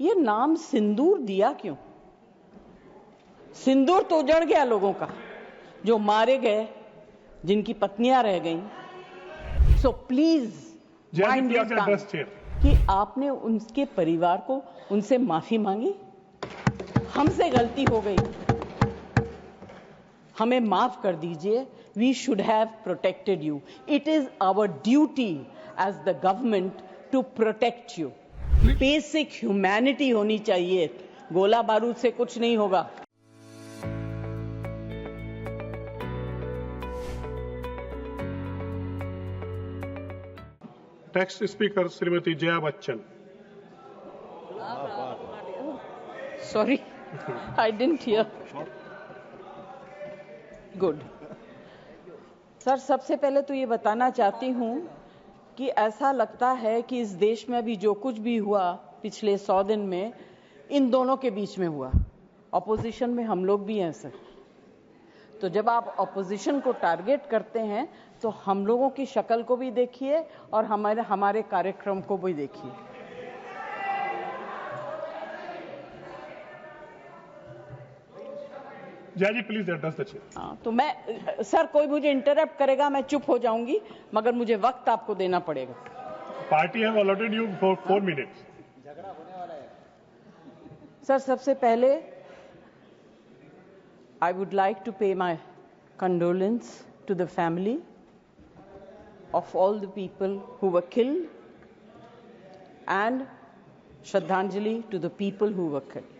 ये नाम सिंदूर दिया क्यों? सिंदूर तो उजड़ गया लोगों का, जो मारे गए, जिनकी पत्नियां रह गईं। So please mind your tongue कि आपने उनके परिवार को उनसे माफी मांगी। हमसे गलती हो गई, हमें माफ कर दीजिए। We should have protected you. It is our duty as the government to protect you. Basic humanity होनी चाहिए। गोला बारूद से कुछ नहीं होगा। Next speaker Shrimati Jaya Bachchan. Sorry, I didn't hear. Good sir, सबसे पहले तो ये बताना चाहती हूं कि ऐसा लगता है कि इस देश में अभी जो कुछ भी हुआ पिछले 100 दिन में, इन दोनों के बीच में हुआ। ऑपोजिशन में हम लोग भी हैं सर, तो जब आप ऑपोजिशन को टारगेट करते हैं तो हम लोगों की शक्ल को भी देखिए और हमारे कार्यक्रम को भी देखिए। जया जी प्लीज एड्रेस द चेयर। हाँ, तो मैं सर, कोई मुझे इंटरप्ट करेगा मैं चुप हो जाऊंगी, मगर मुझे वक्त आपको देना पड़ेगा। Party have allotted you for 4 minutes. झगड़ा होने वाला है सर, सबसे पहले I would like to pay my condolence to the family of all the people who were killed and Shraddhanjali to the people who were killed.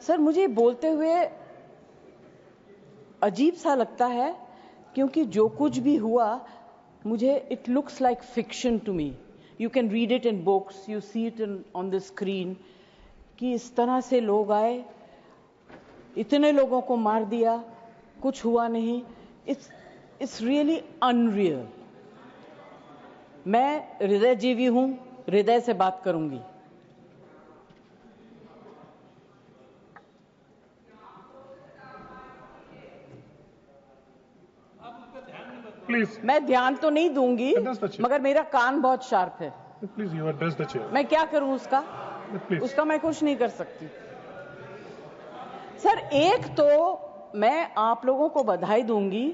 Sir, मुझे बोलते हुए अजीब सा लगता है, क्योंकि जो कुछ भी हुआ मुझे it looks like fiction to me. You can read it in books, you see it on the screen, कि इस तरह से लोग आए, इतने लोगों को मार दिया, कुछ हुआ नहीं। It's really unreal. मैं हृदयजीवी हूं, हृदय से बात करूंगी। प्लीज। मैं ध्यान तो नहीं दूंगी, मगर मेरा कान बहुत शार्प है। Please you address the chair. मैं क्या करूं उसका? उसका मैं कुछ नहीं कर सकती। सर, एक तो मैं आप लोगों को बधाई दूंगी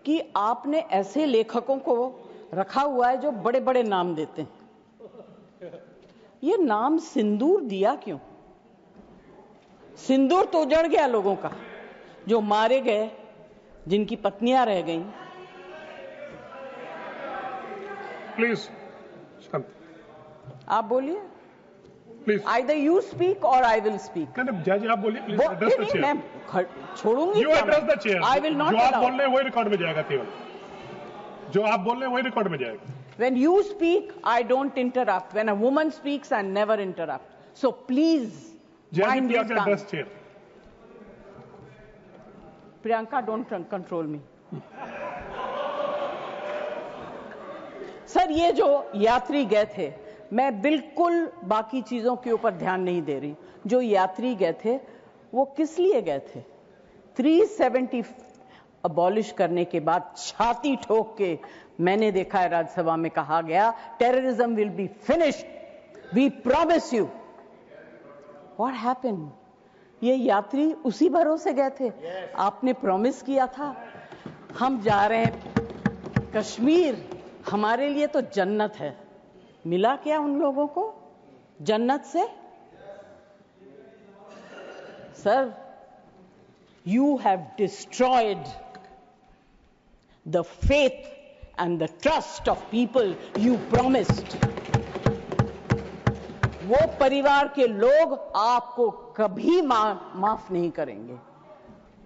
कि आपने ऐसे लेखकों को रखा हुआ है जो बड़े बड़े नाम देते हैं। ये नाम सिंदूर दिया क्यों? सिंदूर तो उजड़ गया लोगों का, जो मारे गए, जिनकी पत्नियां रह गईं। प्लीज आप बोलिए। Please Either you speak or I will speak. नहीं, जया जी आप बोलिए। Please address the chair. मैं छोड़ूंगी। You address the chair. I will not जो आप allow. बोल रहे हैं वही रिकॉर्ड में जाएगा। केवल जो आप बोल रहे हैं वही रिकॉर्ड में जाएगा। When you speak, I don't interrupt. When a woman speaks, I never interrupt. So please mind your tongue. Address chair. Priyanka, don't control me. Sir, ये जो यात्री गए थे, मैं बिल्कुल बाकी चीजों के ऊपर ध्यान नहीं दे रही। जो यात्री गए थे वो किस लिए गए थे? 370 अबॉलिश करने के बाद छाती ठोक के मैंने देखा है राज्यसभा में कहा गया, terrorism will be finished, we promise you. What happened? ये यात्री उसी भरोसे गए थे। आपने प्रॉमिस किया था हम जा रहे हैं कश्मीर, हमारे लिए तो जन्नत है। मिला क्या उन लोगों को जन्नत से? Sir, you have destroyed the faith and the trust of people you promised. वो परिवार के लोग आपको कभी माफ नहीं करेंगे।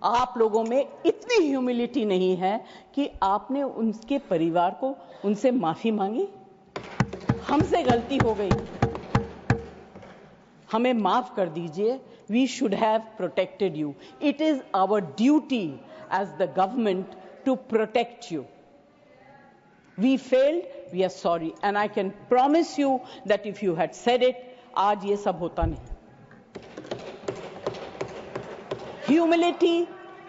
आप लोगों में इतनी ह्यूमिलिटी नहीं है कि आपने उनके परिवार को उनसे माफी मांगी। हमसे गलती हो गई, हमें माफ कर दीजिए। We should have protected you. It is our duty as the government to protect you. We failed, we are sorry, and I can promise you that if you had said it, आज ये सब होता नहीं। Humility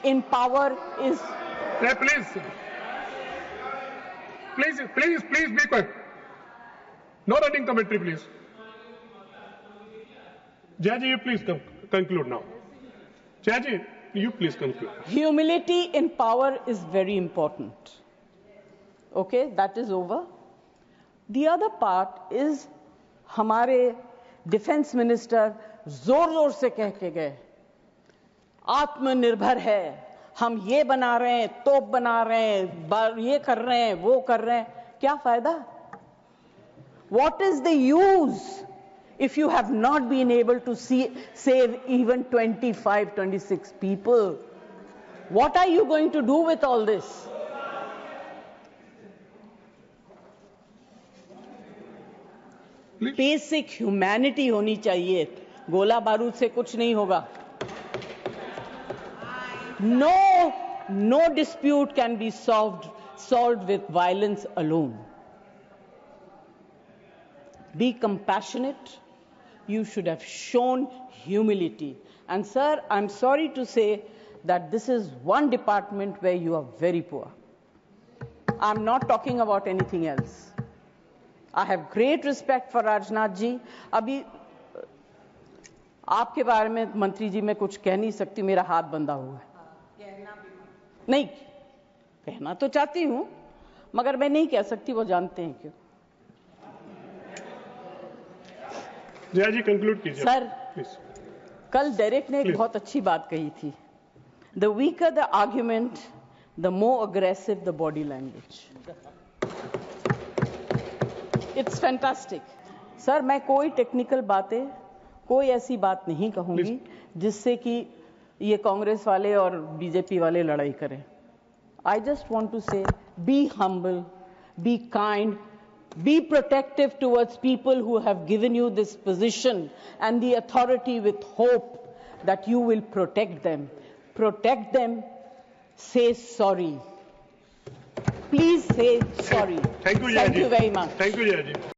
in power is. Please be quiet. No running commentary, please. Jayaji, you please conclude now. Jayaji, you please conclude. Humility in power is very important. Okay, that is over. The other part is हमारे defence minister जोर जोर से कह के गए आत्मनिर्भर है, हम ये बना रहे हैं, तोप बना रहे हैं, ये कर रहे हैं, वो कर रहे हैं. क्या फायदा? What is the use if you have not been able to save even 25, 26 people? What are you going to do with all this? Basic humanity होनी चाहिए. गोला बारूद से कुछ नहीं होगा. No dispute can be solved with violence alone. Be compassionate. You should have shown humility. And sir, I'm sorry to say that this is one department where you are very poor. I'm not talking about anything else. I have great respect for Rajnath ji. अभी आपके बारे में मंत्री जी मैं कुछ कह नहीं सकती, मेरा हाथ बंधा हुआ है. नहीं कहना तो चाहती हूं मगर मैं नहीं कह सकती, वो जानते हैं क्यों. जया जी कंक्लूड कीजिए सर. प्लीज. कल डेरेक ने एक बहुत अच्छी बात कही थी. The weaker the argument the more aggressive the body language. It's fantastic. Sir मैं कोई टेक्निकल बातें, कोई ऐसी बात नहीं कहूंगी जिससे कि ये कांग्रेस वाले और बीजेपी वाले लड़ाई करें. आई जस्ट वांट टू से be humble, be kind, be protective towards people who have given you this position and the authority, with hope that you will protect them. Protect them. Say sorry. Please say sorry. Thank you, Thank you very much. Thank you, Jayaji.